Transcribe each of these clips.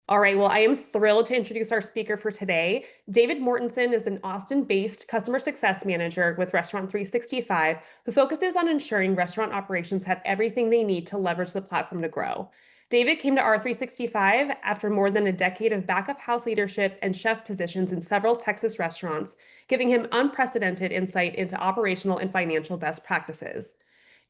All right, well, I am thrilled to introduce our speaker for today. David Mortensen is an Austin-based customer success manager with Restaurant365 who focuses on ensuring restaurant operations have everything they need to leverage the platform to grow. David came to R365 after more than a decade of back-of house leadership and chef positions in several Texas restaurants, giving him unprecedented insight into operational and financial best practices.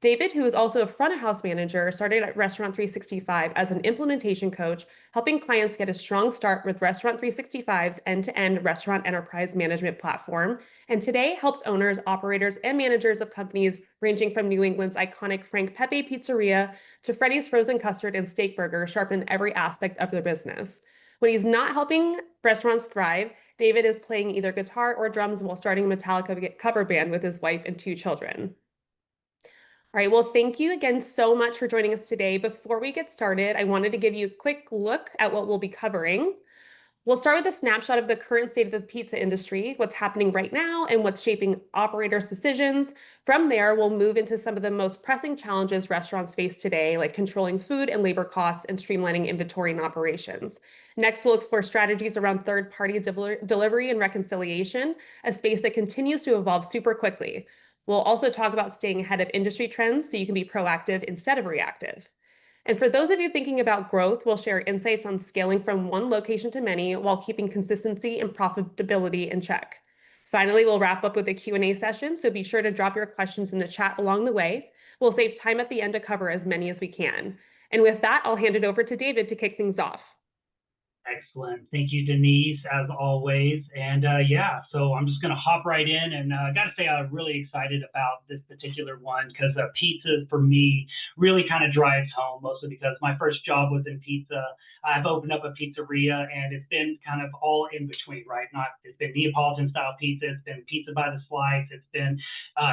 David, who is also a front of house manager, started at Restaurant 365 as an implementation coach, helping clients get a strong start with Restaurant 365's end-to-end restaurant enterprise management platform, and today helps owners, operators, and managers of companies ranging from New England's iconic Frank Pepe Pizzeria to Freddy's Frozen Custard and Steak Burger sharpen every aspect of their business. When he's not helping restaurants thrive, David is playing either guitar or drums while starting a Metallica cover band with his wife and two children. All right, well, thank you again so much for joining us today. Before we get started, I wanted to give you a quick look at what we'll be covering. We'll start with a snapshot of the current state of the pizza industry, what's happening right now, and what's shaping operators' decisions. From there, we'll move into some of the most pressing challenges restaurants face today, like controlling food and labor costs and streamlining inventory and operations. Next, we'll explore strategies around third-party delivery and reconciliation, a space that continues to evolve super quickly. We'll also talk about staying ahead of industry trends so you can be proactive instead of reactive. And for those of you thinking about growth, we'll share insights on scaling from one location to many while keeping consistency and profitability in check. Finally, we'll wrap up with a Q&A session, so be sure to drop your questions in the chat along the way. We'll save time at the end to cover as many as we can. And with that, I'll hand it over to David to kick things off. Excellent. Thank you, Denise, as always. And yeah, so I'm just going to hop right in. And I got to say, I'm really excited about this particular one because pizza, for me, really kind of drives home, mostly because my first job was in pizza. I've opened up a pizzeria, and it's been kind of all in between, right? It's been Neapolitan-style pizza. It's been pizza by the slice. It's been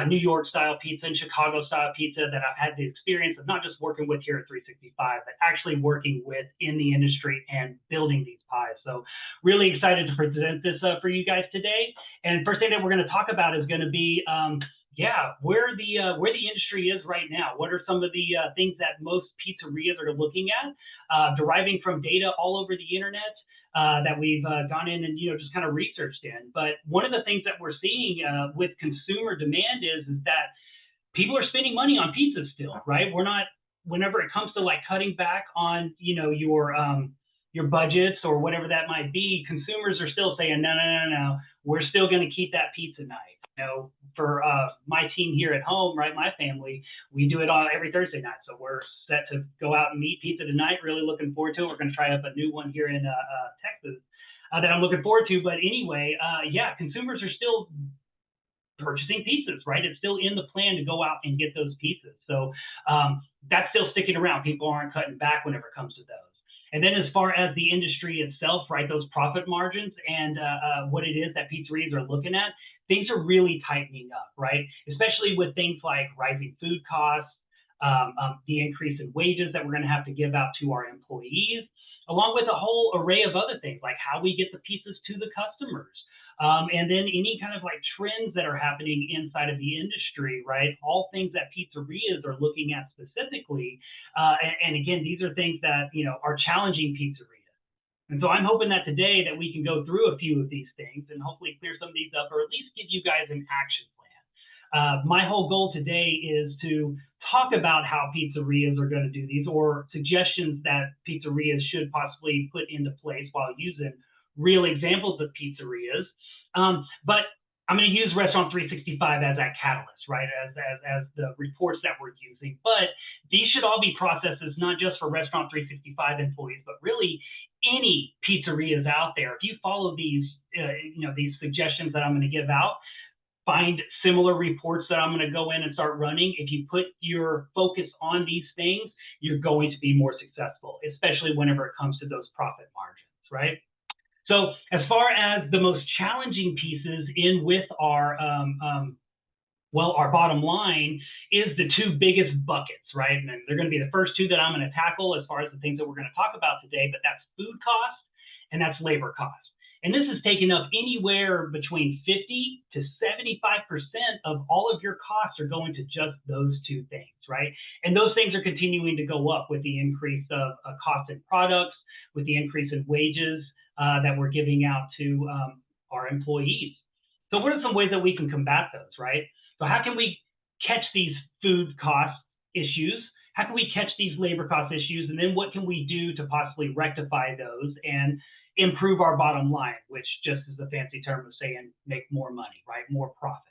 New York-style pizza and Chicago-style pizza that I've had the experience of not just working with here at 365, but actually working with in the industry and building these pies. So really excited to present this for you guys today. And first thing that we're going to talk about is going to be where the industry is right now. What are some of the things that most pizzerias are looking at, deriving from data all over the internet that we've gone in and just kind of researched in. But one of the things that we're seeing with consumer demand is that people are spending money on pizza still, right? We're not, whenever it comes to like cutting back on your budgets or whatever that might be, consumers are still saying, no, we're still going to keep that pizza night. For my team here at home, right, my family, we do it all every Thursday night. So we're set to go out and eat pizza tonight. Really looking forward to it. We're going to try up a new one here in Texas that I'm looking forward to. But anyway, consumers are still purchasing pizzas, right? It's still in the plan to go out and get those pizzas. So that's still sticking around. People aren't cutting back whenever it comes to those. And then as far as the industry itself, right, those profit margins and what it is that pizzerias are looking at, things are really tightening up, right? Especially with things like rising food costs, the increase in wages that we're going to have to give out to our employees, along with a whole array of other things like how we get the pizzas to the customers. And then any kind of like trends that are happening inside of the industry, right? All things that pizzerias are looking at specifically. And again, these are things that, are challenging pizzerias. And so I'm hoping that today that we can go through a few of these things and hopefully clear some of these up, or at least give you guys an action plan. My whole goal today is to talk about how pizzerias are going to do these, or suggestions that pizzerias should possibly put into place while using real examples of pizzerias. But I'm going to use Restaurant 365 as that catalyst, right? As the reports that we're using. But these should all be processes, not just for Restaurant 365 employees, but really any pizzerias out there. If you follow these, these suggestions that I'm going to give out, find similar reports that I'm going to go in and start running. If you put your focus on these things, you're going to be more successful, especially whenever it comes to those profit margins, right? So as far as the most challenging pieces in with our bottom line is the two biggest buckets, right? And they're going to be the first two that I'm going to tackle as far as the things that we're going to talk about today, but that's food cost and that's labor cost. And this is taking up anywhere between 50 to 75% of all of your costs are going to just those two things, right? And those things are continuing to go up with the increase of cost in products, with the increase in wages that we're giving out to our employees. So what are some ways that we can combat those, right? So how can we catch these food cost issues? How can we catch these labor cost issues? And then what can we do to possibly rectify those and improve our bottom line, which just is a fancy term of saying make more money, right? More profits.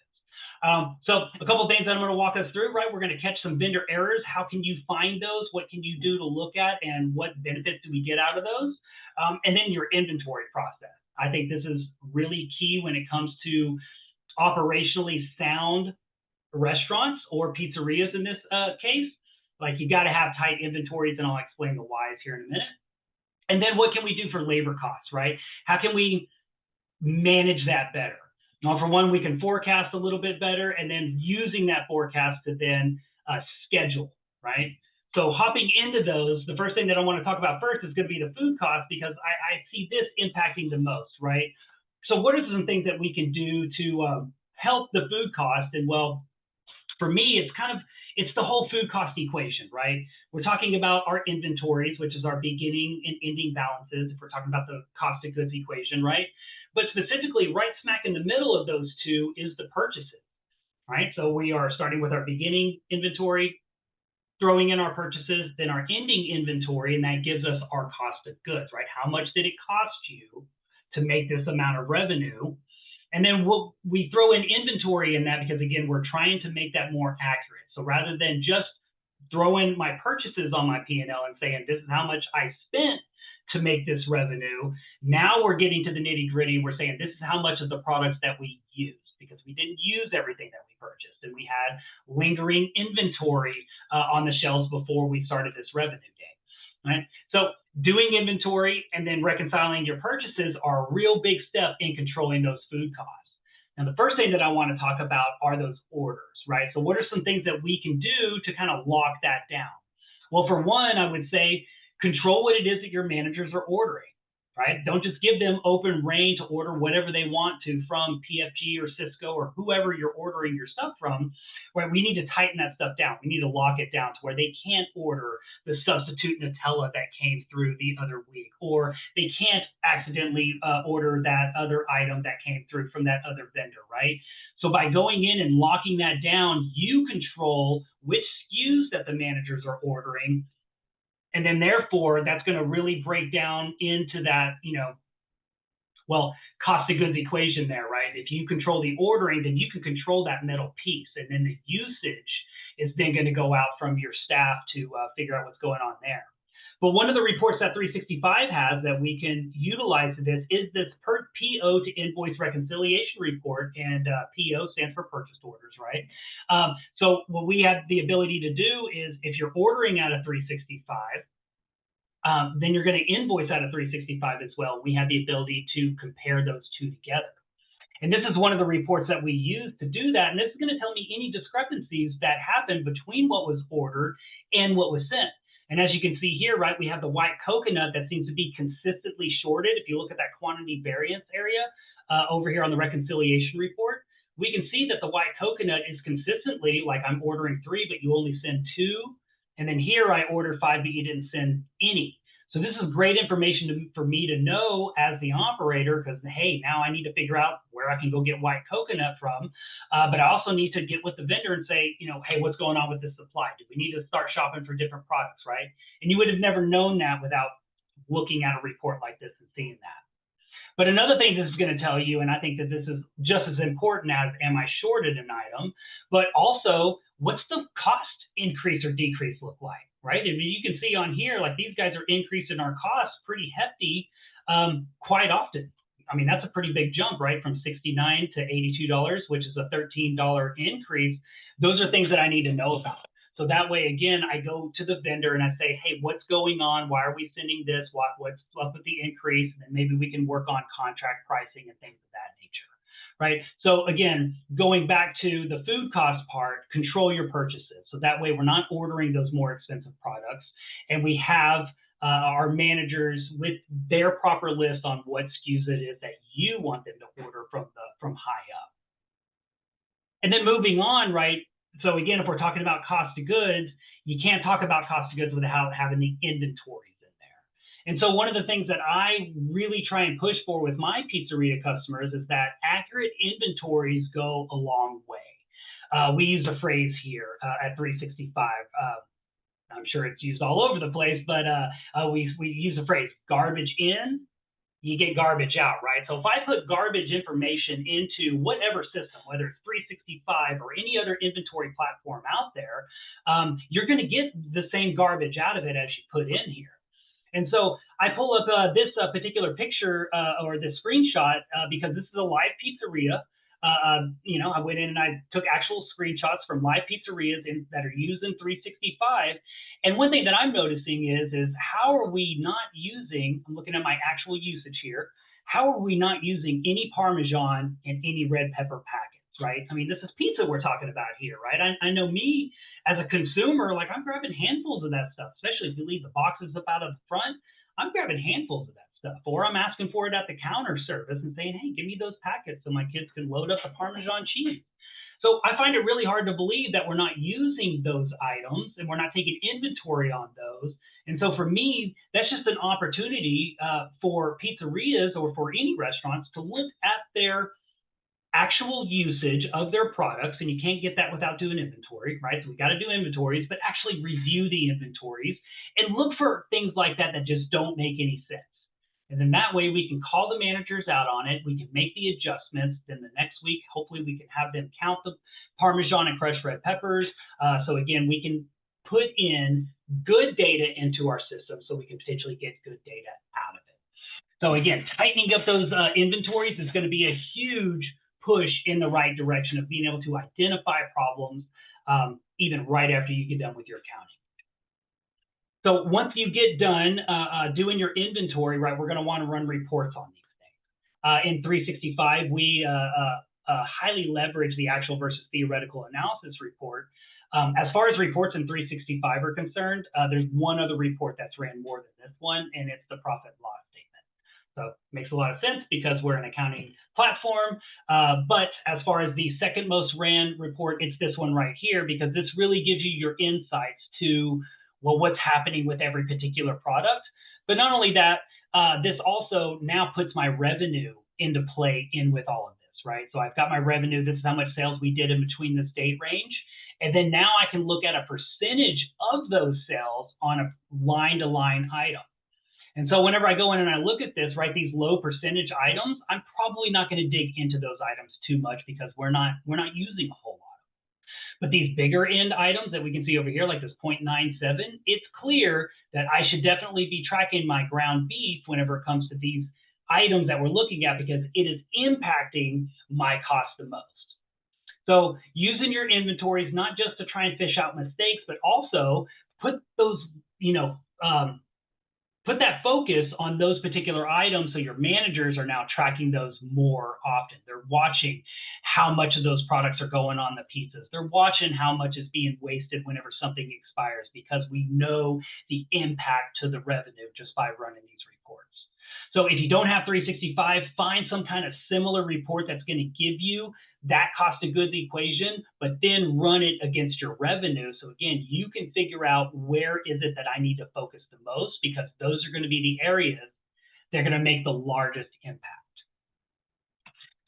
So a couple of things that I'm going to walk us through, right? We're going to catch some vendor errors. How can you find those? What can you do to look at, and what benefits do we get out of those? And then your inventory process. I think this is really key when it comes to operationally sound restaurants or pizzerias in this case. Like, you got to have tight inventories, and I'll explain the whys here in a minute. And then what can we do for labor costs, right? How can we manage that better? Now, for one, we can forecast a little bit better, and then using that forecast to then schedule, right? So hopping into those, the first thing that I want to talk about first is going to be the food cost, because I see this impacting the most, right? So what are some things that we can do to help the food cost? And well, for me, it's the whole food cost equation, right? We're talking about our inventories, which is our beginning and ending balances, if we're talking about the cost of goods equation, right? But specifically, right smack in the middle of those two is the purchases, right? So we are starting with our beginning inventory, throwing in our purchases, then our ending inventory, and that gives us our cost of goods, right? How much did it cost you to make this amount of revenue? And then we throw in inventory in that because, again, we're trying to make that more accurate. So rather than just throwing my purchases on my P&L and saying, this is how much I spent to make this revenue, now we're getting to the nitty gritty. We're saying, this is how much of the products that we used, because we didn't use everything that we purchased, and we had lingering inventory on the shelves before we started this revenue game, right? So doing inventory and then reconciling your purchases are a real big step in controlling those food costs. Now, the first thing that I want to talk about are those orders, right? So what are some things that we can do to kind of lock that down? Well, for one, I would say control what it is that your managers are ordering, right? Don't just give them open reign to order whatever they want to from PFG or Cisco or whoever you're ordering your stuff from, right? We need to tighten that stuff down. We need to lock it down to where they can't order the substitute Nutella that came through the other week, or they can't accidentally order that other item that came through from that other vendor, right? So by going in and locking that down, you control which SKUs that the managers are ordering. And then therefore, that's going to really break down into that, cost of goods equation there, right? If you control the ordering, then you can control that middle piece. And then the usage is then going to go out from your staff to figure out what's going on there. But one of the reports that 365 has that we can utilize to this is this PO-to-Invoice reconciliation report, and PO stands for purchase orders, right? So what we have the ability to do is, if you're ordering out of 365, then you're going to invoice out of 365 as well. We have the ability to compare those two together. And this is one of the reports that we use to do that. And this is going to tell me any discrepancies that happened between what was ordered and what was sent. And as you can see here, right, we have the white coconut that seems to be consistently shorted. If you look at that quantity variance area over here on the reconciliation report, we can see that the white coconut is consistently, like, I'm ordering 3, but you only send 2. And then here I ordered 5, but you didn't send any. So this is great information for me to know as the operator, because, hey, now I need to figure out where I can go get white coconut from. But I also need to get with the vendor and say, hey, what's going on with this supply? Do we need to start shopping for different products, right? And you would have never known that without looking at a report like this and seeing that. But another thing this is going to tell you, and I think that this is just as important as, am I shorted an item, but also, what's the cost increase or decrease look like, right? I mean, you can see on here, like, these guys are increasing our costs pretty hefty quite often. I mean, that's a pretty big jump, right? From $69 to $82, which is a $13 increase. Those are things that I need to know about. So that way, again, I go to the vendor and I say, hey, what's going on? Why are we sending this? What's up with the increase? And then maybe we can work on contract pricing and things of that nature, right? So again, going back to the food cost part, control your purchases. So that way we're not ordering those more expensive products, and we have our managers with their proper list on what SKUs it is that you want them to order from high up. And then moving on, right? So again, if we're talking about cost of goods, you can't talk about cost of goods without having the inventories in there. And so one of the things that I really try and push for with my pizzeria customers is that accurate inventories go a long way. We use a phrase here at 365. I'm sure it's used all over the place, but we use the phrase garbage in, you get garbage out, right? So if I put garbage information into whatever system, whether it's 365 or any other inventory platform out there, you're going to get the same garbage out of it as you put in here. And so I pull up this particular picture or this screenshot because this is a live pizzeria. I went in and I took actual screenshots from live pizzerias that are used in 365. And one thing that I'm noticing is how are we not using, I'm looking at my actual usage here, how are we not using any Parmesan and any red pepper packets, right? I mean, this is pizza we're talking about here, right? I know me as a consumer, like I'm grabbing handfuls of that stuff, especially if you leave the boxes up out of the front, I'm grabbing handfuls of that stuff. Or I'm asking for it at the counter service and saying, hey, give me those packets so my kids can load up the Parmesan cheese. So I find it really hard to believe that we're not using those items and we're not taking inventory on those. And so for me, that's just an opportunity for pizzerias or for any restaurants to look at their actual usage of their products, and you can't get that without doing inventory, right? So we got to do inventories, but actually review the inventories and look for things like that that just don't make any sense. And then that way we can call the managers out on it. We can make the adjustments. Then the next week, hopefully we can have them count the Parmesan and crushed red peppers. So again, we can put in good data into our system so we can potentially get good data out of it. So again, tightening up those inventories is going to be a huge push in the right direction of being able to identify problems even right after you get done with your accounting. So once you get done doing your inventory, right, we're going to want to run reports on these things. In 365, we highly leverage the actual versus theoretical analysis report. As far as reports in 365 are concerned, there's one other report that's ran more than this one, and it's the profit and loss statement. So it makes a lot of sense because we're an accounting platform. But as far as the second most ran report, it's this one right here, because this really gives you your insights to, well, what's happening with every particular product. But not only that, this also now puts my revenue into play in with all of this, right? So I've got my revenue. This is how much sales we did in between this date range. And then now I can look at a percentage of those sales on a line-to-line item. And so whenever I go in and I look at this, right, these low percentage items, I'm probably not going to dig into those items too much because we're not using a whole lot. But these bigger end items that we can see over here, like this 0.97, it's clear that I should definitely be tracking my ground beef whenever it comes to these items that we're looking at because it is impacting my cost the most. So using your inventories, not just to try and fish out mistakes, but also put those, put that focus on those particular items so your managers are now tracking those more often. They're watching how much of those products are going on the pizzas. They're watching how much is being wasted whenever something expires because we know the impact to the revenue just by running these reports. So if you don't have 365, find some kind of similar report that's going to give you that cost of goods equation, but then run it against your revenue. So again, you can figure out where is it that I need to focus the most because those are going to be the areas that are going to make the largest impact.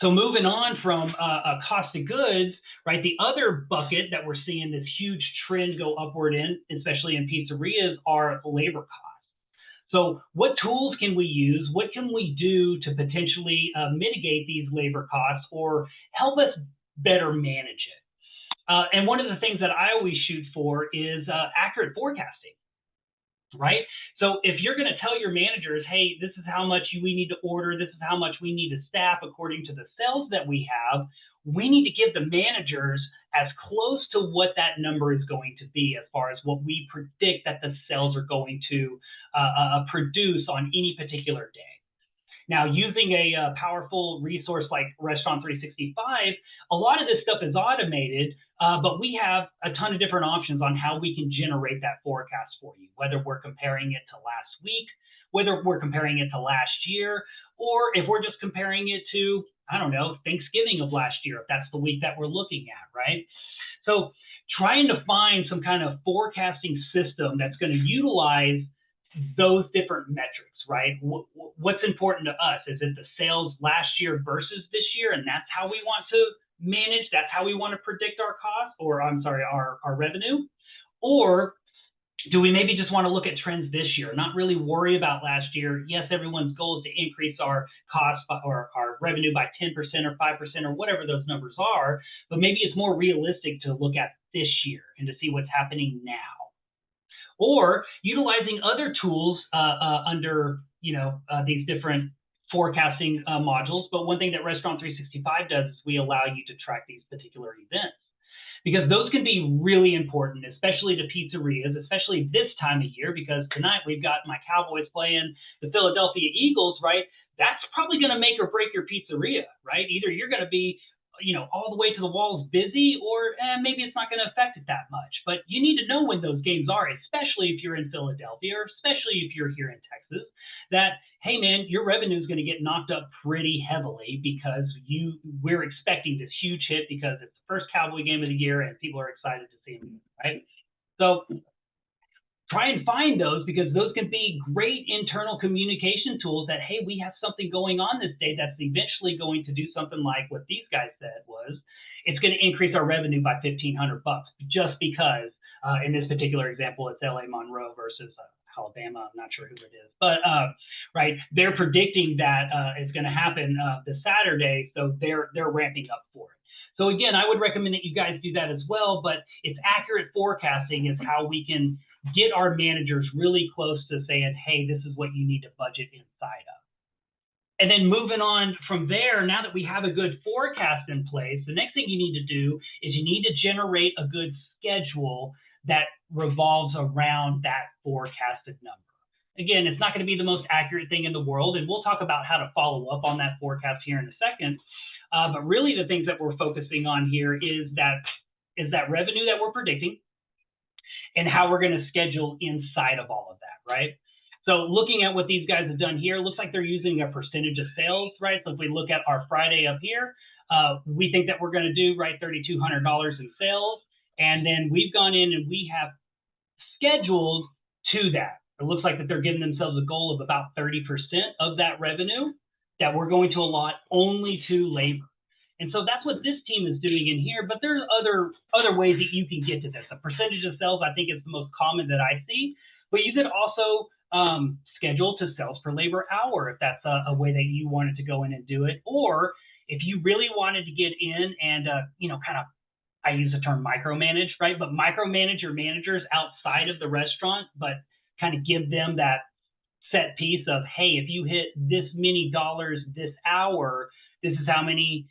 So moving on from a cost of goods, right, the other bucket that we're seeing this huge trend go upward in, especially in pizzerias, are labor costs. So what tools can we use? What can we do to potentially mitigate these labor costs or help us better manage it? And one of the things that I always shoot for is accurate forecasting, right? So if you're going to tell your managers, hey, this is how much we need to order, this is how much we need to staff according to the sales that we have, we need to give the managers as close to what that number is going to be as far as what we predict that the sales are going to produce on any particular day. Now, using a powerful resource like Restaurant365, a lot of this stuff is automated, but we have a ton of different options on how we can generate that forecast for you, whether we're comparing it to last week, whether we're comparing it to last year, or if we're just comparing it to, I don't know, Thanksgiving of last year, if that's the week that we're looking at, right? So trying to find some kind of forecasting system that's going to utilize those different metrics, right? What's important to us? Is it the sales last year versus this year? And that's how we want to manage, that's how we want to predict our costs, or I'm sorry, our revenue? Or do we maybe just want to look at trends this year, not really worry about last year? Yes, everyone's goal is to increase our costs or our revenue by 10% or 5% or whatever those numbers are, but maybe it's more realistic to look at this year and to see what's happening now. Or utilizing other tools under these different forecasting modules. But one thing that Restaurant365 does is we allow you to track these particular events, because those can be really important, especially to pizzerias, especially this time of year, because tonight we've got my Cowboys playing the Philadelphia Eagles, right? That's probably going to make or break your pizzeria, right? Either you're going to be all the way to the walls busy, or maybe it's not going to affect it that much. But you need to know when those games are, especially if you're in Philadelphia, or especially if you're here in Texas, that, hey man, your revenue is going to get knocked up pretty heavily because we're expecting this huge hit because it's the first Cowboy game of the year and people are excited to see them, right? So try and find those, because those can be great internal communication tools that, hey, we have something going on this day that's eventually going to do something like what these guys said was, it's going to increase our revenue by $1,500 just because, in this particular example, it's LA Monroe versus Alabama. I'm not sure who it is, but right, they're predicting that it's going to happen this Saturday, so they're ramping up for it. So again, I would recommend that you guys do that as well, but it's accurate forecasting is how we can get our managers really close to saying, hey, this is what you need to budget inside of. And then moving on from there, now that we have a good forecast in place, the next thing you need to do is you need to generate a good schedule that revolves around that forecasted number. Again, it's not going to be the most accurate thing in the world, and we'll talk about how to follow up on that forecast here in a second. But really the things that we're focusing on here is that revenue that we're predicting and how we're going to schedule inside of all of that, right? So looking at what these guys have done here, looks like they're using a percentage of sales, right? So if we look at our Friday up here, we think that we're going to do, right, $3,200 in sales. And then we've gone in and we have scheduled to that. It looks like that they're giving themselves a goal of about 30% of that revenue that we're going to allot only to labor. And so that's what this team is doing in here, but there's other ways that you can get to this. A percentage of sales, I think, is the most common that I see, but you could also schedule to sales per labor hour if that's a way that you wanted to go in and do it. Or if you really wanted to get in and, kind of, I use the term micromanage, right? But micromanage your managers outside of the restaurant, but kind of give them that set piece of, hey, if you hit this many dollars this hour, this is how many,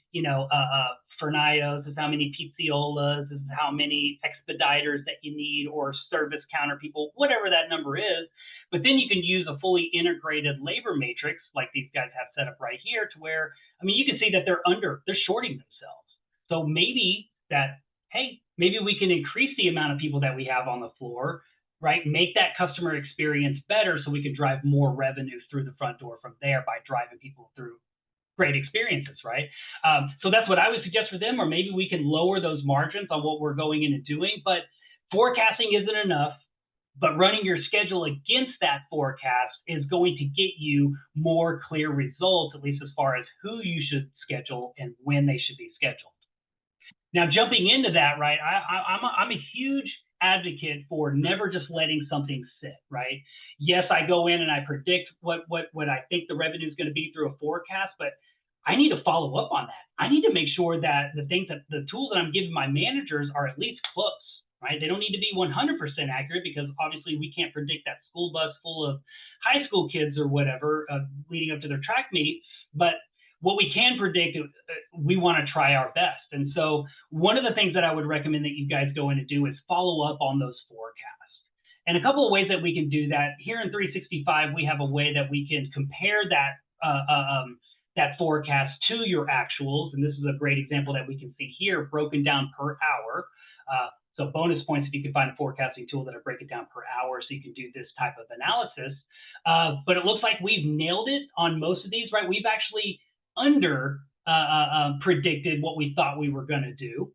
Fernayos, this is how many pizziolas, this is how many expediters that you need, or service counter people, whatever that number is. But then you can use a fully integrated labor matrix like these guys have set up right here, to where, I mean, you can see that they're shorting themselves. So maybe that, hey, maybe we can increase the amount of people that we have on the floor, right? Make that customer experience better so we can drive more revenue through the front door from there by driving people through great experiences, right? So that's what I would suggest for them, or maybe we can lower those margins on what we're going in and doing. But forecasting isn't enough, but running your schedule against that forecast is going to get you more clear results, at least as far as who you should schedule and when they should be scheduled. Now, jumping into that, right, I'm a huge advocate for never just letting something sit, right? Yes, I go in and I predict what I think the revenue is going to be through a forecast, but I need to follow up on that. I need to make sure that the tools that I'm giving my managers are at least close, right? They don't need to be 100% accurate, because obviously we can't predict that school bus full of high school kids or whatever leading up to their track meet, but what we can predict, we want to try our best. And so one of the things that I would recommend that you guys go in and do is follow up on those forecasts. And a couple of ways that we can do that here in 365, we have a way that we can compare that that forecast to your actuals. And this is a great example that we can see here broken down per hour. So bonus points if you can find a forecasting tool that'll break it down per hour so you can do this type of analysis. But it looks like we've nailed it on most of these, right? We've actually under predicted what we thought we were going to do.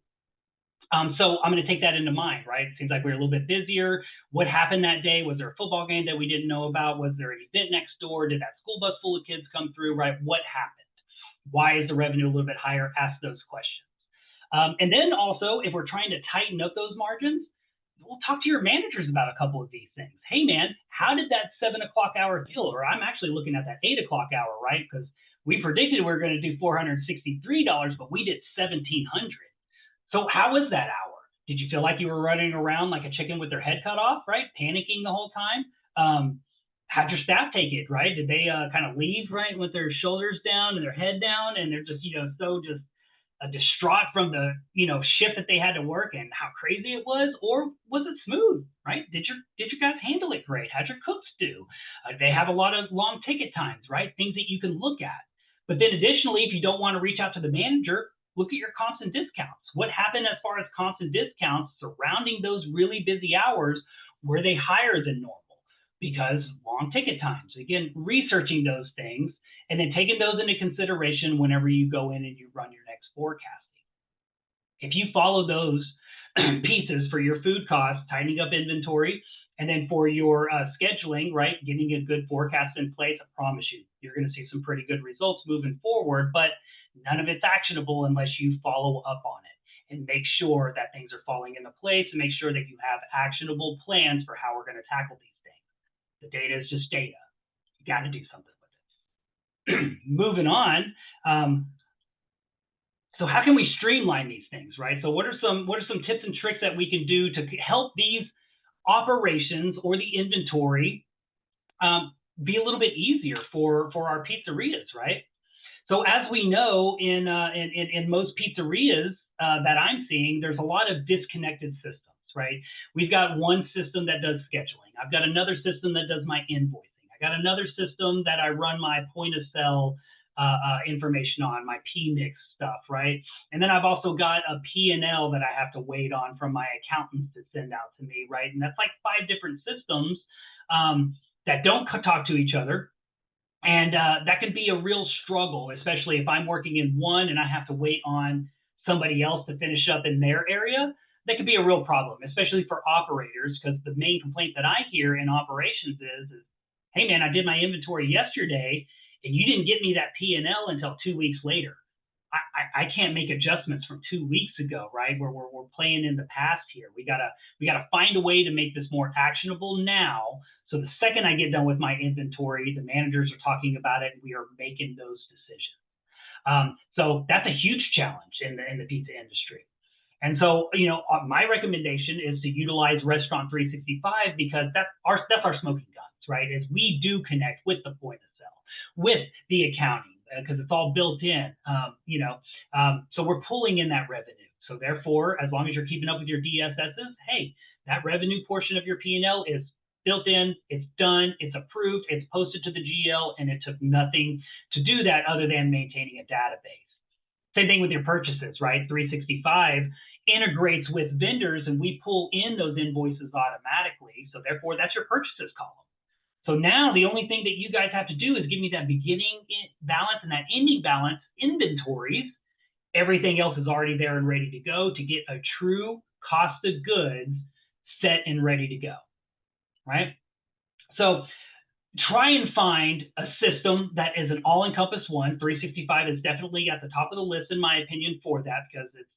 So I'm going to take that into mind, right? It seems like we're a little bit busier. What happened that day? Was there a football game that we didn't know about? Was there an event next door? Did that school bus full of kids come through, right? What happened? Why is the revenue a little bit higher? Ask those questions. And then also, if we're trying to tighten up those margins, we'll talk to your managers about a couple of these things. Hey, man, how did that 7 o'clock hour feel? Or I'm actually looking at that 8 o'clock hour, right? Because we predicted we were going to do $463, but we did $1,700. So how was that hour? Did you feel like you were running around like a chicken with their head cut off, right? Panicking the whole time? How'd your staff take it, right? Did they kind of leave, right, with their shoulders down and their head down, and they're just, so just distraught from the, shift that they had to work and how crazy it was? Or was it smooth, right? Did your guys handle it great? How'd your cooks do? They have a lot of long ticket times, right? Things that you can look at. But then additionally, if you don't want to reach out to the manager, look at your comps and discounts. What happened as far as comps and discounts surrounding those really busy hours? Were they higher than normal? Because long ticket times. Again, researching those things and then taking those into consideration whenever you go in and you run your next forecasting. If you follow those pieces for your food costs, tightening up inventory, and then for your scheduling, right, getting a good forecast in place, I promise you're going to see some pretty good results moving forward, but none of it's actionable unless you follow up on it and make sure that things are falling into place and make sure that you have actionable plans for how we're going to tackle these things. The data is just data. You got to do something with it. Moving on. So how can we streamline these things, right? So what are some tips and tricks that we can do to help these operations or the inventory be a little bit easier for our pizzerias, right? So as we know, in most pizzerias that I'm seeing, there's a lot of disconnected systems, right? We've got one system that does scheduling. I've got another system that does my invoicing. I got another system that I run my point of sale information on, my PMix stuff, right? And then I've also got a P&L that I have to wait on from my accountants to send out to me, right? And that's like 5 different systems that don't talk to each other. And that can be a real struggle, especially if I'm working in one and I have to wait on somebody else to finish up in their area. That could be a real problem, especially for operators, because the main complaint that I hear in operations is, hey, man, I did my inventory yesterday, and you didn't get me that P&L until 2 weeks later. I can't make adjustments from 2 weeks ago, right? We're playing in the past here. We gotta find a way to make this more actionable now. So the second I get done with my inventory, the managers are talking about it, and we are making those decisions. So that's a huge challenge in the pizza industry. And so, my recommendation is to utilize Restaurant365 because that's our smoking guns, right? Is we do connect with the point of sale, with the accounting, because it's all built in, so we're pulling in that revenue. So therefore, as long as you're keeping up with your DSSs, hey, that revenue portion of your P&L is built in, it's done, it's approved, it's posted to the GL, and it took nothing to do that other than maintaining a database. Same thing with your purchases, right? 365 integrates with vendors, and we pull in those invoices automatically. So therefore, that's your purchases column. So now the only thing that you guys have to do is give me that beginning balance and that ending balance inventories. Everything else is already there and ready to go to get a true cost of goods set and ready to go, right? So try and find a system that is an all-encompass one. 365 is definitely at the top of the list, in my opinion, for that, because it's,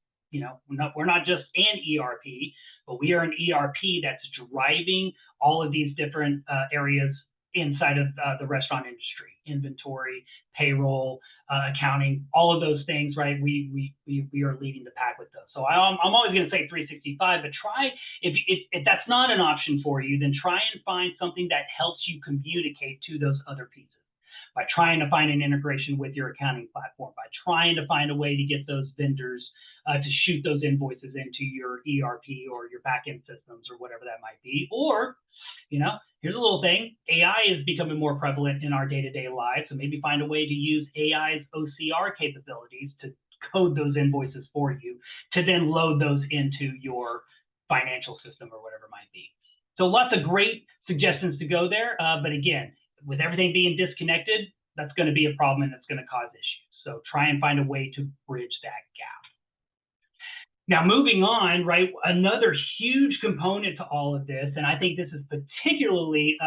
we're not just an ERP, but we are an ERP that's driving all of these different areas inside of the restaurant industry: inventory, payroll, accounting, all of those things, right? We are leading the pack with those. So I'm always going to say 365, but try, if that's not an option for you, then try and find something that helps you communicate to those other pieces. By trying to find an integration with your accounting platform, by trying to find a way to get those vendors to shoot those invoices into your ERP or your backend systems or whatever that might be. Or, Here's a little thing. AI is becoming more prevalent in our day-to-day lives. So maybe find a way to use AI's OCR capabilities to code those invoices for you to then load those into your financial system or whatever it might be. So lots of great suggestions to go there. But again, with everything being disconnected, that's going to be a problem and that's going to cause issues. So try and find a way to bridge that gap. Now, moving on, right, another huge component to all of this, and I think this is particularly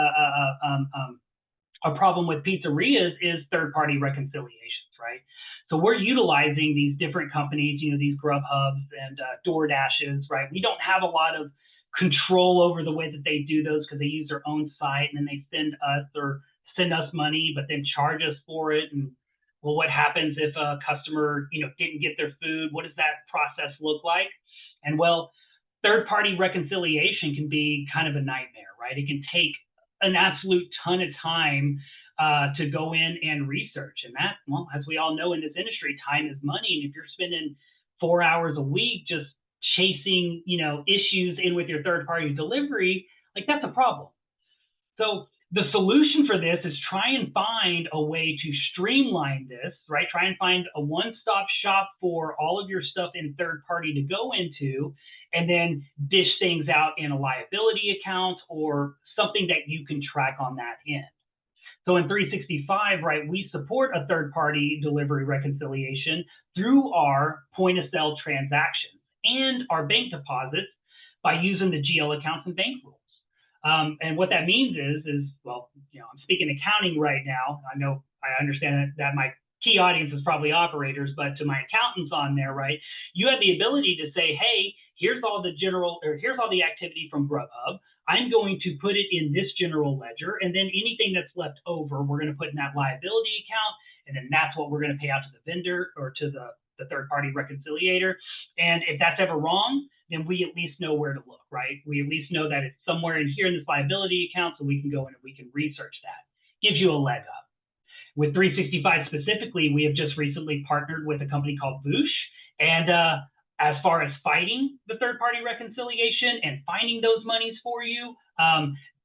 a problem with pizzerias, is third-party reconciliations, right? So we're utilizing these different companies, these Grubhubs and DoorDashes, right? We don't have a lot of control over the way that they do those because they use their own site and then they send us money, but then charge us for it. And well, what happens if a customer, didn't get their food? What does that process look like? And well, third-party reconciliation can be kind of a nightmare, right? It can take an absolute ton of time to go in and research. And that, well, as we all know in this industry, time is money. And if you're spending 4 hours a week just chasing, issues in with your third-party delivery, like that's a problem. So the solution for this is try and find a way to streamline this, right? Try and find a one-stop shop for all of your stuff in third party to go into, and then dish things out in a liability account or something that you can track on that end. So in 365, right, we support a third-party delivery reconciliation through our point-of-sale transactions and our bank deposits by using the GL accounts and bank rules. And what that means is, well, I'm speaking accounting right now. I understand that my key audience is probably operators, but to my accountants on there, right, you have the ability to say, hey, here's all the activity from Grubhub. I'm going to put it in this general ledger, and then anything that's left over, we're going to put in that liability account, and then that's what we're going to pay out to the vendor or to the third-party reconciliator. And if that's ever wrong, then we at least know where to look, right? We at least know that it's somewhere in here in this liability account, so we can go in and we can research that. Gives you a leg up. With 365 specifically, we have just recently partnered with a company called Voosh, and as far as fighting the third-party reconciliation and finding those monies for you,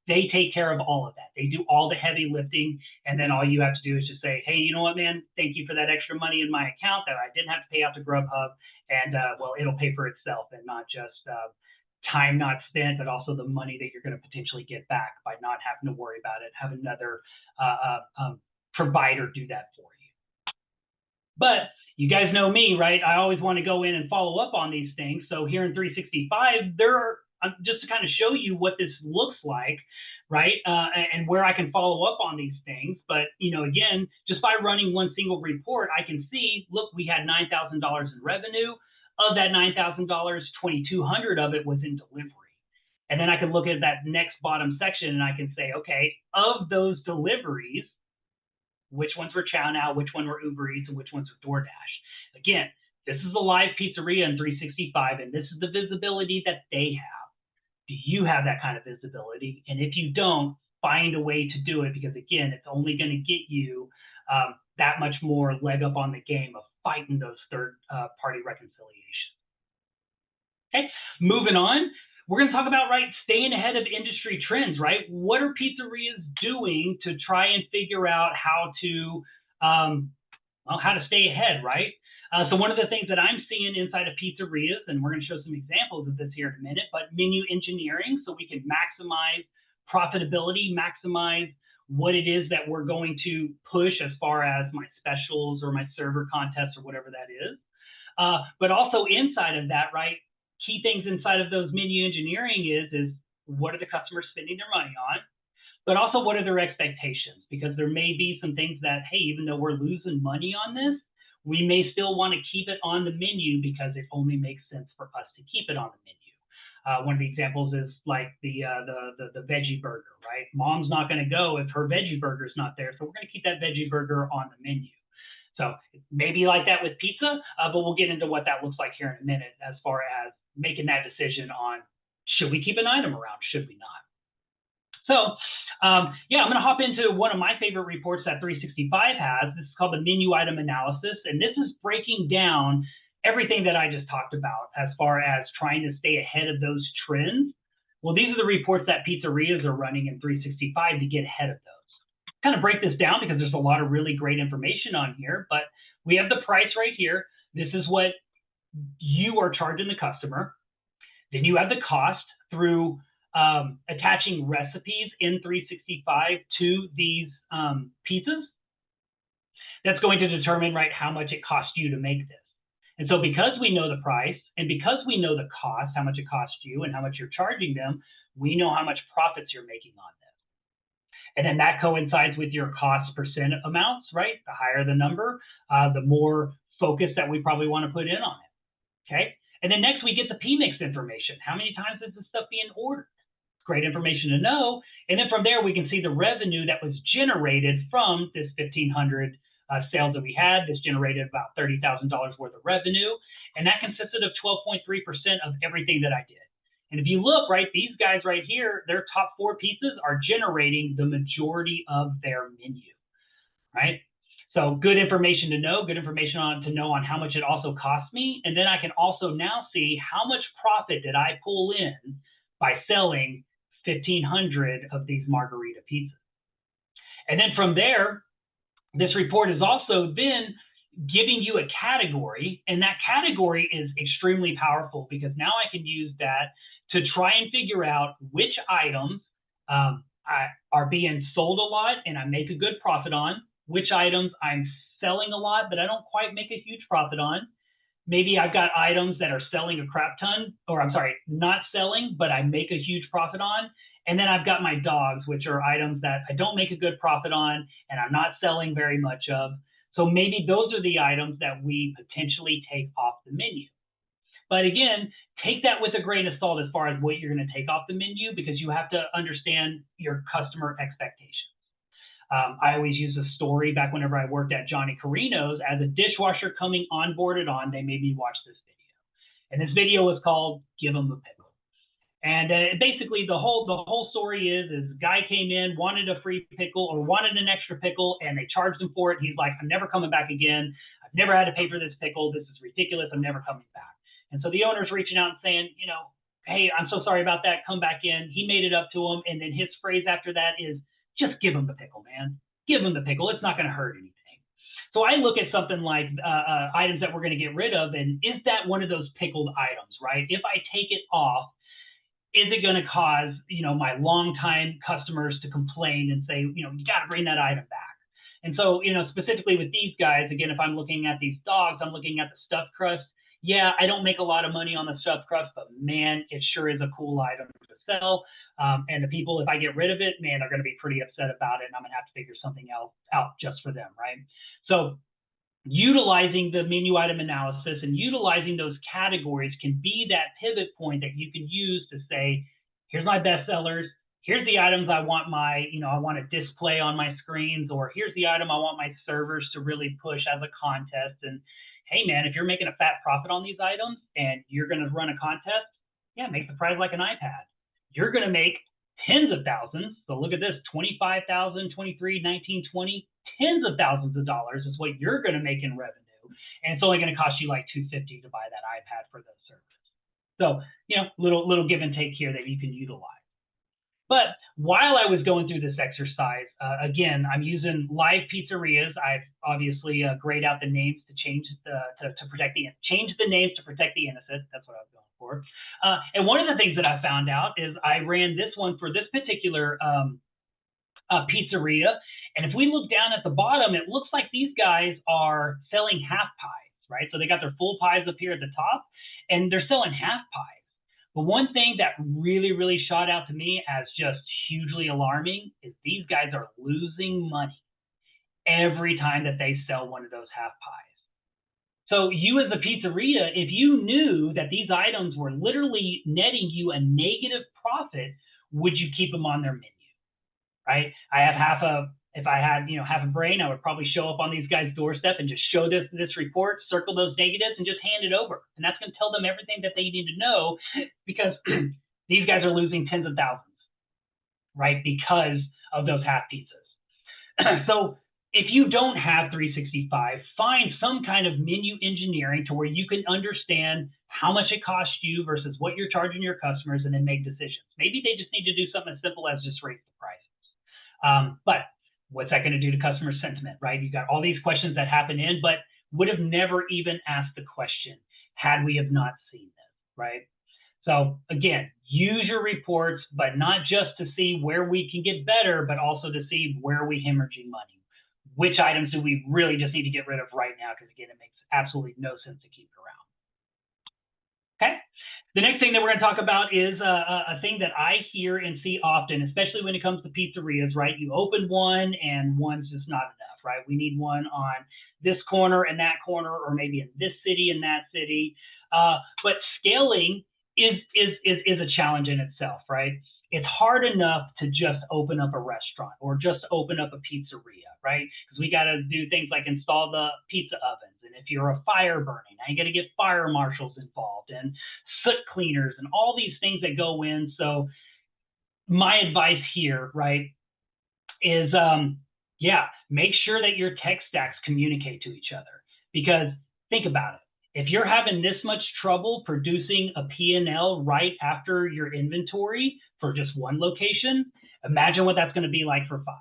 they take care of all of that. They do all the heavy lifting, and then all you have to do is just say, hey, you know what, man, thank you for that extra money in my account that I didn't have to pay out to Grubhub, and well, it'll pay for itself, and not just time not spent, but also the money that you're going to potentially get back by not having to worry about it, have another provider do that for you. But you guys know me, right? I always want to go in and follow up on these things. So here in 365, just to kind of show you what this looks like, right? And where I can follow up on these things. But, again, just by running one single report, I can see, look, we had $9,000 in revenue. Of that $9,000, $2,200 of it was in delivery. And then I can look at that next bottom section and I can say, okay, of those deliveries, which ones were Chow Now, which one were Uber Eats, and which ones were DoorDash. Again, this is a live pizzeria in 365, and this is the visibility that they have. Do you have that kind of visibility? And if you don't, find a way to do it, because again, it's only going to get you that much more leg up on the game of fighting those third-party reconciliations. Okay, moving on. We're going to talk about, right, staying ahead of industry trends, right? What are pizzerias doing to try and figure out how to stay ahead, right? So one of the things that I'm seeing inside of pizzerias, and we're going to show some examples of this here in a minute, but menu engineering, so we can maximize profitability, maximize what it is that we're going to push as far as my specials or my server contests or whatever that is. But also inside of that, right, key things inside of those menu engineering is what are the customers spending their money on, but also what are their expectations? Because there may be some things that, hey, even though we're losing money on this, we may still want to keep it on the menu because it only makes sense for us to keep it on the menu. One of the examples is like the veggie burger, right? Mom's not going to go if her veggie burger is not there, so we're going to keep that veggie burger on the menu. So maybe like that with pizza, but we'll get into what that looks like here in a minute as far as making that decision on should we keep an item around, should we not? So yeah, I'm going to hop into one of my favorite reports that 365 has. This is called the menu item analysis, and this is breaking down everything that I just talked about as far as trying to stay ahead of those trends. Well, these are the reports that pizzerias are running in 365 to get ahead of those. Kind of break this down because there's a lot of really great information on here, but we have the price right here. This is what you are charging the customer. Then you have the cost through attaching recipes in 365 to these pizzas. That's going to determine, right, how much it costs you to make this. And so because we know the price and because we know the cost, how much it costs you and how much you're charging them, we know how much profits you're making on this. And then that coincides with your cost percent amounts, right? The higher the number, the more focus that we probably want to put in on it, okay? And then next we get the PMix information. How many times is this stuff being ordered? Great information to know. And then from there, we can see the revenue that was generated from this 1,500 sales that we had. This generated about $30,000 worth of revenue. And that consisted of 12.3% of everything that I did. And if you look, right, these guys right here, their top 4 pizzas are generating the majority of their menu, right? So good information to know, good information to know on how much it also cost me. And then I can also now see how much profit did I pull in by selling 1,500 of these margarita pizzas. And then from there, this report is also then giving you a category, and that category is extremely powerful because now I can use that to try and figure out which items are being sold a lot and I make a good profit on, which items I'm selling a lot but I don't quite make a huge profit on. Maybe I've got items that are selling a crap ton, or I'm sorry, not selling, but I make a huge profit on. And then I've got my dogs, which are items that I don't make a good profit on and I'm not selling very much of. So maybe those are the items that we potentially take off the menu. But again, take that with a grain of salt as far as what you're going to take off the menu because you have to understand your customer expectations. I always use a story back whenever I worked at Johnny Carino's as a dishwasher coming onboarded on, they made me watch this video. And this video was called Give 'em the Pickle. And basically the whole story is a guy came in, wanted a free pickle or wanted an extra pickle, and they charged him for it. He's like, I'm never coming back again. I've never had to pay for this pickle. This is ridiculous. I'm never coming back. And so the owner's reaching out and saying, you know, hey, I'm so sorry about that. Come back in. He made it up to him. And then his phrase after that is, just give him the pickle, man. Give him the pickle. It's not going to hurt anything. So I look at something like items that we're going to get rid of, and is that one of those pickled items, right? If I take it off, is it going to cause, you know, my longtime customers to complain and say, you know, you got to bring that item back? And so, you know, specifically with these guys, again, if I'm looking at these dogs, I'm looking at the stuffed crust. Yeah, I don't make a lot of money on the stuffed crust, but man, it sure is a cool item to sell. And the people, if I get rid of it, man, they're going to be pretty upset about it, and I'm going to have to figure something else out just for them, right? So utilizing the menu item analysis and utilizing those categories can be that pivot point that you can use to say, here's my best sellers, here's the items I want I want to display on my screens, or here's the item I want my servers to really push as a contest. And hey, man, if you're making a fat profit on these items and you're going to run a contest, yeah, make the price like an iPad. You're going to make tens of thousands. So look at this, 25,000, 23, 19, 20, tens of thousands of dollars is what you're going to make in revenue. And it's only going to cost you like $250 to buy that iPad for those services. So, you know, little give and take here that you can utilize. But while I was going through this exercise, again, I'm using live pizzerias. I've obviously grayed out the names to change to protect change the names to protect the innocent. That's what I was going for. And one of the things that I found out is I ran this one for this particular pizzeria. And if we look down at the bottom, it looks like these guys are selling half pies, right? So they got their full pies up here at the top, and they're selling half pies. But one thing that really, really shot out to me as just hugely alarming is these guys are losing money every time that they sell one of those half pies. So you as a pizzeria, if you knew that these items were literally netting you a negative profit, would you keep them on their menu, right? If I had half a brain, I would probably show up on these guys' doorstep and just show this report, circle those negatives, and just hand it over. And that's going to tell them everything that they need to know, because these guys are losing tens of thousands, right? Because of those half pizzas. So if you don't have 365, find some kind of menu engineering to where you can understand how much it costs you versus what you're charging your customers and then make decisions. Maybe they just need to do something as simple as just raise the prices. But what's that going to do to customer sentiment, right? You got all these questions that happen in, but would have never even asked the question had we have not seen this, right? So again, use your reports, but not just to see where we can get better, but also to see where we hemorrhaging money. Which items do we really just need to get rid of right now? Because again, it makes absolutely no sense to keep it around. Okay. The next thing that we're going to talk about is a thing that I hear and see often, especially when it comes to pizzerias, right? You open one and one's just not enough, right? We need one on this corner and that corner, or maybe in this city and that city. But scaling is a challenge in itself, right? It's hard enough to just open up a restaurant or just open up a pizzeria, right? Because we got to do things like install the pizza ovens. And if you're a fire burning, now you got to get fire marshals involved and soot cleaners and all these things that go in. So my advice here, right, is yeah, make sure that your tech stacks communicate to each other. Because think about it. If you're having this much trouble producing a P&L right after your inventory for just one location, imagine what that's going to be like for 5,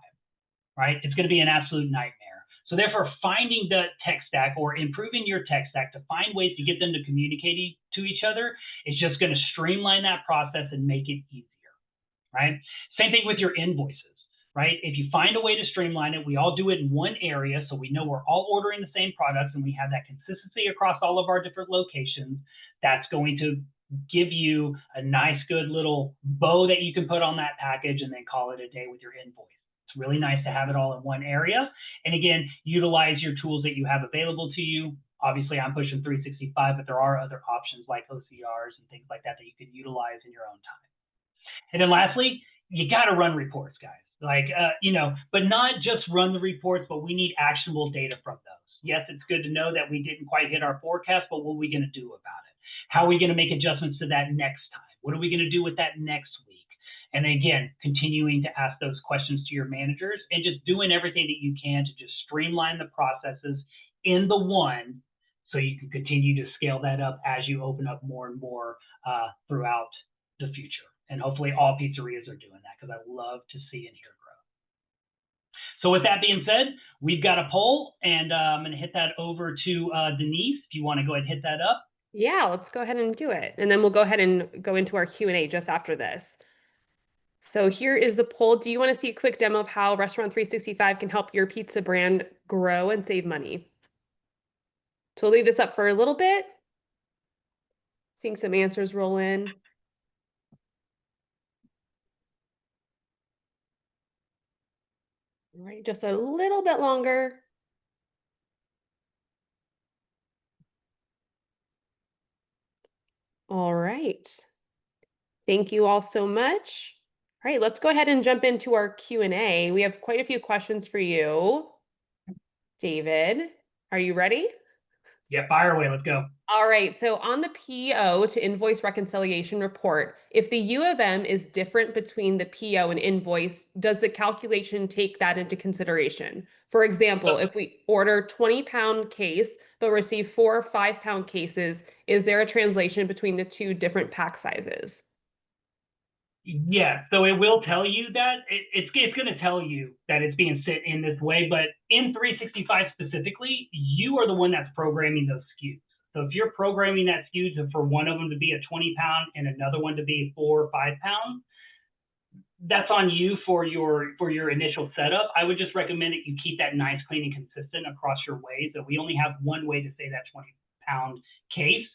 right? It's going to be an absolute nightmare. So therefore, finding the tech stack or improving your tech stack to find ways to get them to communicate to each other is just going to streamline that process and make it easier, right? Same thing with your invoices. Right? If you find a way to streamline it, we all do it in one area, so we know we're all ordering the same products and we have that consistency across all of our different locations. That's going to give you a nice, good little bow that you can put on that package and then call it a day with your invoice. It's really nice to have it all in one area. And again, utilize your tools that you have available to you. Obviously, I'm pushing 365, but there are other options like OCRs and things like that that you can utilize in your own time. And then lastly, you got to run reports, guys. But not just run the reports, but we need actionable data from those. Yes, it's good to know that we didn't quite hit our forecast, but what are we going to do about it? How are we going to make adjustments to that next time? What are we going to do with that next week? And again, continuing to ask those questions to your managers and just doing everything that you can to just streamline the processes in the one so you can continue to scale that up as you open up more and more throughout the future. And hopefully all pizzerias are doing that because I love to see and hear growth. So with that being said, we've got a poll, and I'm going to hit that over to Denise. If you want to go ahead and hit that up. Yeah, let's go ahead and do it. And then we'll go ahead and go into our Q&A just after this. So here is the poll. Do you want to see a quick demo of how Restaurant365 can help your pizza brand grow and save money? So we'll leave this up for a little bit. Seeing some answers roll in. All right, just a little bit longer. All right. Thank you all so much. All right, let's go ahead and jump into our Q&A. We have quite a few questions for you. David, are you ready? Yeah, fire away. Let's go. All right, so on the PO-to-Invoice reconciliation report, if the U of M is different between the PO and invoice, does the calculation take that into consideration? For example, if we order 20-pound case but receive 4 5-pound cases, is there a translation between the 2 different pack sizes? Yeah, so it will tell you that it's going to tell you that it's being sent in this way, but in 365 specifically, you are the one that's programming those SKUs. So if you're programming that SKU for one of them to be a 20-pound and another one to be 4 or 5 pounds, that's on you for your initial setup. I would just recommend that you keep that nice, clean, and consistent across your ways. That we only have one way to say that 20-pound case.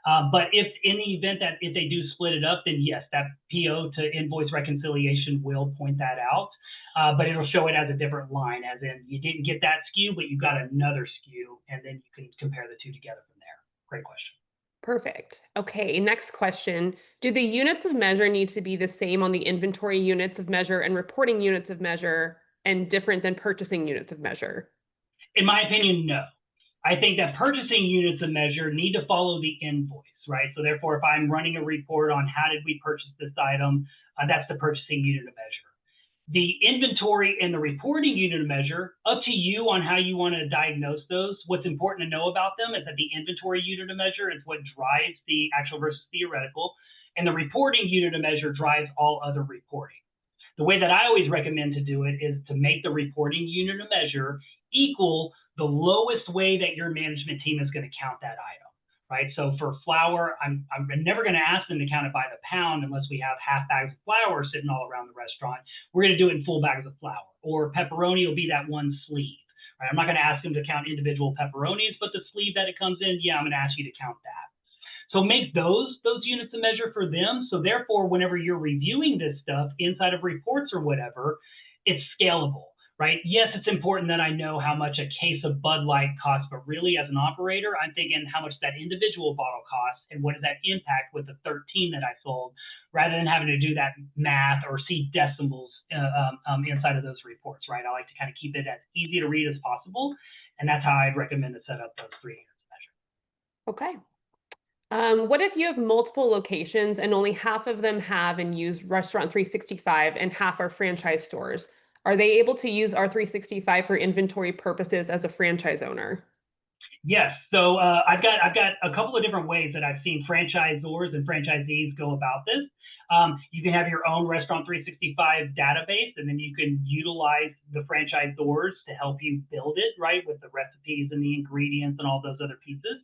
But if in the event that if they do split it up, then yes, that PO to invoice reconciliation will point that out. But it'll show it as a different line, as in you didn't get that SKU, but you got another SKU, and then you can compare the 2 together from there. Great question. Perfect. Okay, next question. Do the units of measure need to be the same on the inventory units of measure and reporting units of measure and different than purchasing units of measure? In my opinion, no. I think that purchasing units of measure need to follow the invoice, right? So therefore, if I'm running a report on how did we purchase this item, that's the purchasing unit of measure. The inventory and the reporting unit of measure, up to you on how you want to diagnose those. What's important to know about them is that the inventory unit of measure is what drives the actual versus theoretical, and the reporting unit of measure drives all other reporting. The way that I always recommend to do it is to make the reporting unit of measure equal the lowest way that your management team is going to count that item, right? So for flour, I'm never going to ask them to count it by the pound unless we have half bags of flour sitting all around the restaurant. We're going to do it in full bags of flour. Or pepperoni will be that one sleeve, right? I'm not going to ask them to count individual pepperonis, but the sleeve that it comes in, yeah, I'm going to ask you to count that. So make those units of measure for them. So therefore, whenever you're reviewing this stuff inside of reports or whatever, it's scalable, right? Yes, it's important that I know how much a case of Bud Light costs, but really as an operator, I'm thinking how much that individual bottle costs and what does that impact with the 13 that I sold, rather than having to do that math or see decimals inside of those reports, right? I like to kind of keep it as easy to read as possible. And that's how I'd recommend to set up those 3 units of measure. Okay. What if you have multiple locations and only half of them have and use Restaurant 365 and half are franchise stores? Are they able to use R365 for inventory purposes as a franchise owner? Yes. So I've got a couple of different ways that I've seen franchisors and franchisees go about this. You can have your own Restaurant 365 database, and then you can utilize the franchisors to help you build it, right, with the recipes and the ingredients and all those other pieces.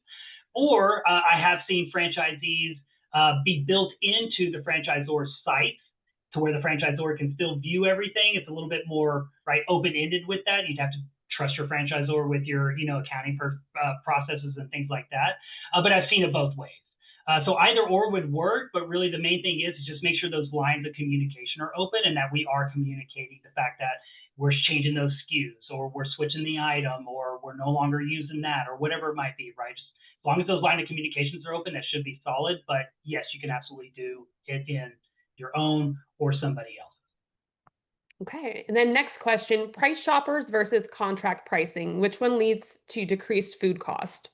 Or I have seen franchisees be built into the franchisor's site to where the franchisor can still view everything. It's a little bit more right open-ended with that. You'd have to trust your franchisor with your accounting processes and things like that. But I've seen it both ways. So either or would work, but really the main thing is just make sure those lines of communication are open and that we are communicating the fact that we're changing those SKUs or we're switching the item or we're no longer using that or whatever it might be, right? Just as long as those line of communications are open, that should be solid. But yes, you can absolutely do it in your own or somebody else. Okay. And then next question, price shoppers versus contract pricing. Which one leads to decreased food cost?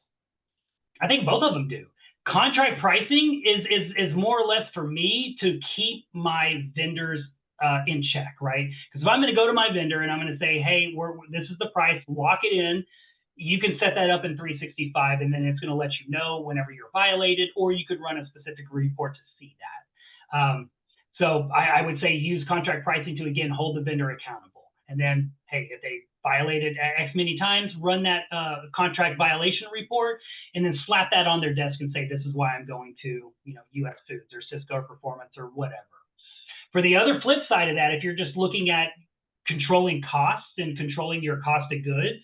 I think both of them do. Contract pricing is more or less for me to keep my vendors in check, right? Because if I'm going to go to my vendor and I'm going to say, hey, this is the price, lock it in. You can set that up in 365, and then it's going to let you know whenever you're violated, or you could run a specific report to see that. So I would say use contract pricing to, again, hold the vendor accountable. And then, hey, if they violated X many times, run that contract violation report, and then slap that on their desk and say, this is why I'm going to, US Foods or Cisco Performance or whatever. For the other flip side of that, if you're just looking at controlling costs and controlling your cost of goods,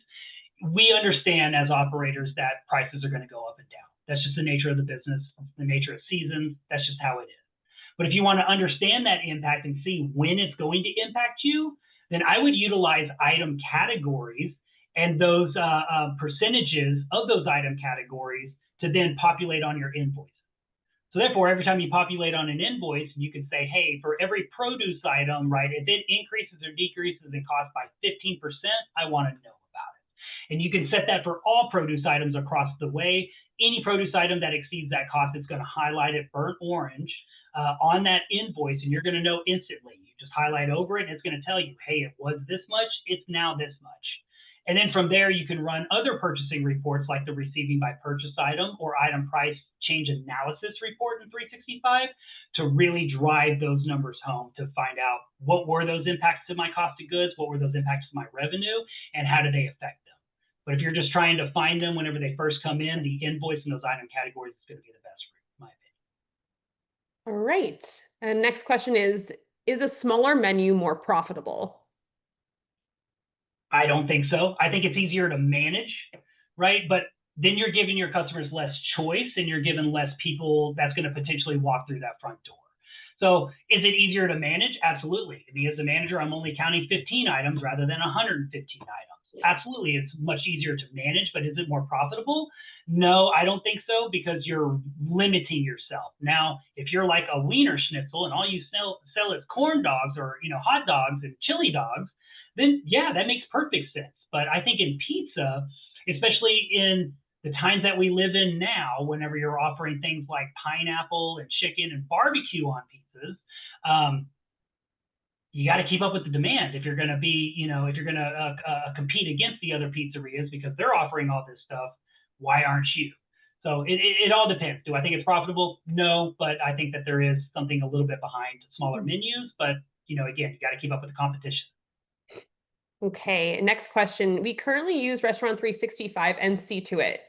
we understand as operators that prices are going to go up and down. That's just the nature of the business, the nature of seasons. That's just how it is. But if you want to understand that impact and see when it's going to impact you, then I would utilize item categories and those percentages of those item categories to then populate on your invoice. So therefore, every time you populate on an invoice, you can say, hey, for every produce item, right, if it increases or decreases in cost by 15%, I want to know about it. And you can set that for all produce items across the way. Any produce item that exceeds that cost, it's going to highlight it burnt orange on that invoice, and you're going to know instantly. You just highlight over it, and it's going to tell you, hey, it was this much, it's now this much. And then from there, you can run other purchasing reports like the receiving by purchase item or item price change analysis report in 365 to really drive those numbers home to find out what were those impacts to my cost of goods, what were those impacts to my revenue, and how do they affect them. But if you're just trying to find them whenever they first come in, the invoice and those item categories is going to be the best for you, in my opinion. All right. And next question is a smaller menu more profitable? I don't think so. I think it's easier to manage, right? But then you're giving your customers less choice and you're giving less people that's going to potentially walk through that front door. So is it easier to manage? Absolutely. Me as a manager, I'm only counting 15 items rather than 115 items. Absolutely, it's much easier to manage, but is it more profitable? No, I don't think so, because you're limiting yourself. Now, if you're like a wiener schnitzel and all you sell is corn dogs or hot dogs and chili dogs, then yeah, that makes perfect sense. But I think in pizza, especially in the times that we live in now, whenever you're offering things like pineapple and chicken and barbecue on pizzas, you got to keep up with the demand if you're going to be, if you're going to compete against the other pizzerias because they're offering all this stuff. Why aren't you? So it all depends. Do I think it's profitable? No, but I think that there is something a little bit behind smaller menus. But again, you got to keep up with the competition. Okay, next question. We currently use Restaurant365 and see to it.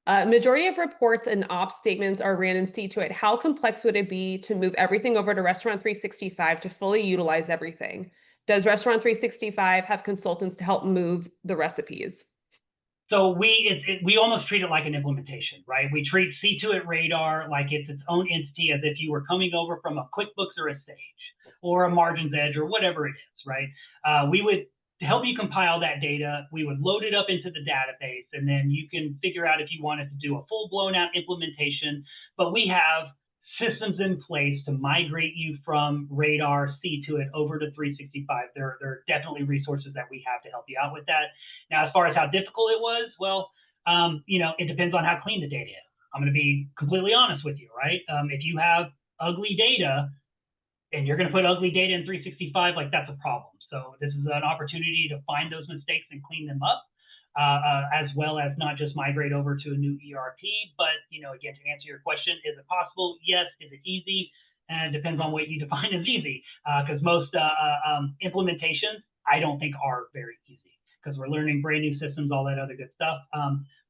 Majority of reports and ops statements are ran in see to it. How complex would it be to move everything over to Restaurant365 to fully utilize everything? Does Restaurant365 have consultants to help move the recipes? So we almost treat it like an implementation, right? We treat See2It Radar like it's its own entity, as if you were coming over from a QuickBooks or a Sage or a Margins Edge or whatever it is, right? We would help you compile that data. We would load it up into the database, and then you can figure out if you wanted to do a full blown out implementation. But we have systems in place to migrate you from Radar See2It over to 365. There are definitely resources that we have to help you out with that. Now, as far as how difficult it was, well, it depends on how clean the data is. I'm going to be completely honest with you, right? If you have ugly data and you're going to put ugly data in 365, like that's a problem. So this is an opportunity to find those mistakes and clean them up, as well as not just migrate over to a new ERP. But again, to answer your question, is it possible? Yes. Is it easy? And it depends on what you define as easy, because most implementations I don't think are very easy because we're learning brand new systems, all that other good stuff.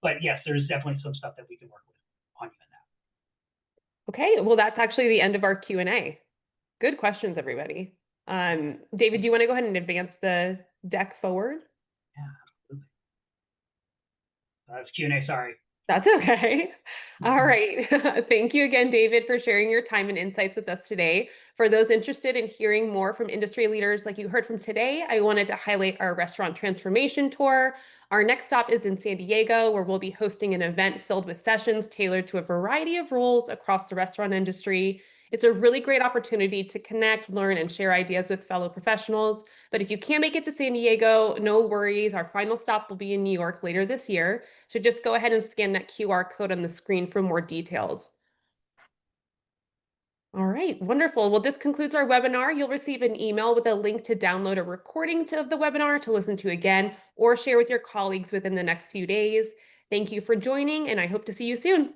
But yes, there's definitely some stuff that we can work with on even that. Okay, well, that's actually the end of our Q&A. Good questions, everybody. David, do you want to go ahead and advance the deck forward? Yeah, absolutely. That's Q&A, sorry. That's okay. All right. Thank you again, David, for sharing your time and insights with us today. For those interested in hearing more from industry leaders like you heard from today, I wanted to highlight our restaurant transformation tour. Our next stop is in San Diego, where we'll be hosting an event filled with sessions tailored to a variety of roles across the restaurant industry. It's a really great opportunity to connect, learn, and share ideas with fellow professionals. But if you can't make it to San Diego, no worries. Our final stop will be in New York later this year. So just go ahead and scan that QR code on the screen for more details. All right, wonderful. Well, this concludes our webinar. You'll receive an email with a link to download a recording of the webinar to listen to again or share with your colleagues within the next few days. Thank you for joining, and I hope to see you soon.